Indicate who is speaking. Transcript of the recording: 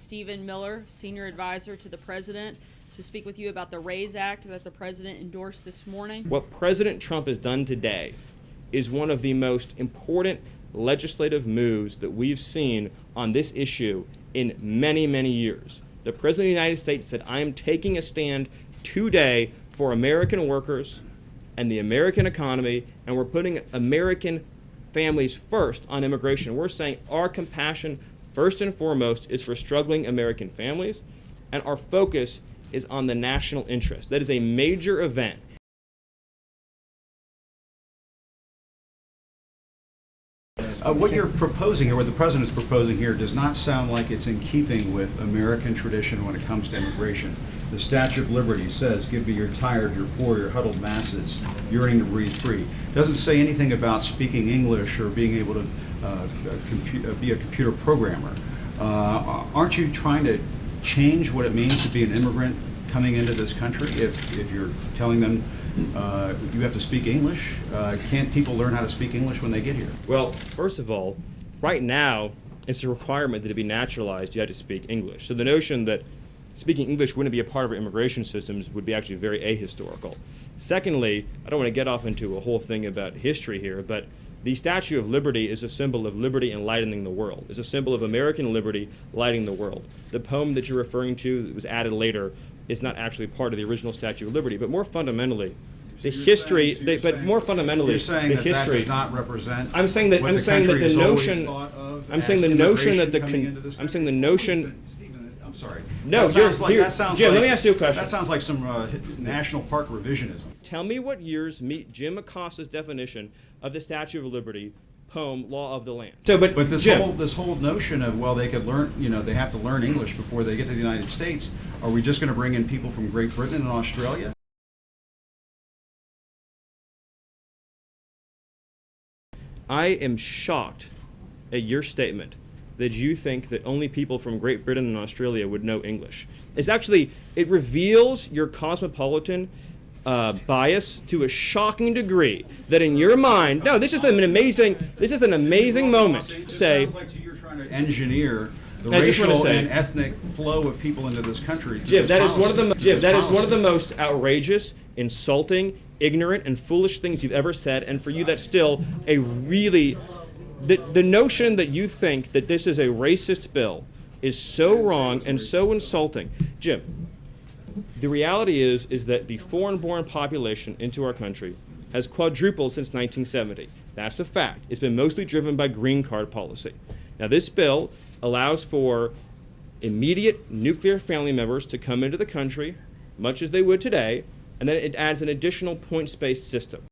Speaker 1: Stephen Miller, Senior Advisor to the President, to speak with you about the RAISE Act that the President endorsed this morning.
Speaker 2: What President Trump has done today is one of the most important legislative moves that we've seen on this issue in many, many years. The President of the United States said, I am taking a stand today for American workers and the American economy, and we're putting American families first on immigration. We're saying our compassion, first and foremost, is for struggling American families, and our focus is on the national interest. That is a major event.
Speaker 3: What you're proposing here, what the President's proposing here, does not sound like it's in keeping with American tradition when it comes to immigration. The Statue of Liberty says, give me your tired, your poor, your huddled masses, yearning to breathe free. It doesn't say anything about speaking English or being able to be a computer programmer. Aren't you trying to change what it means to be an immigrant coming into this country if you're telling them you have to speak English? Can't people learn how to speak English when they get here?
Speaker 2: Well, first of all, right now, it's a requirement that to be naturalized, you have to speak English. So the notion that speaking English wouldn't be a part of our immigration systems would be actually very ahistorical. Secondly, I don't want to get off into a whole thing about history here, but the Statue of Liberty is a symbol of liberty enlightening the world. It's a symbol of American liberty lighting the world. The poem that you're referring to that was added later is not actually part of the original Statue of Liberty, but more fundamentally, the history. More fundamentally,
Speaker 3: you're saying
Speaker 2: the
Speaker 3: that
Speaker 2: history
Speaker 3: does not represent.
Speaker 2: I'm saying that. I'm saying that the notion. I'm saying the notion that I'm saying the notion.
Speaker 3: I'm sorry.
Speaker 2: No, Jim, let me ask you a question.
Speaker 3: That sounds like some national park revisionism.
Speaker 2: Tell me what years meet Jim Acosta's definition of the Statue of Liberty poem, Law of the Land. So, but
Speaker 3: this whole notion of, well, they could learn, they have to learn English before they get to the United States. Are we just going to bring in people from Great Britain and Australia?
Speaker 2: I am shocked at your statement that you think that only people from Great Britain and Australia would know English. It reveals your cosmopolitan bias to a shocking degree that in your mind, no, this is an amazing moment.
Speaker 3: It sounds like you're trying to engineer the racial and ethnic flow of people into this country.
Speaker 2: Jim, that is one of the most outrageous, insulting, ignorant, and foolish things you've ever said, and for you that's still a really... The notion that you think that this is a racist bill is so wrong and so insulting. Jim, the reality is that the foreign-born population into our country has quadrupled since 1970. That's a fact. It's been mostly driven by green card policy. Now, this bill allows for immediate nuclear family members to come into the country, much as they would today, and then it adds an additional points-based system.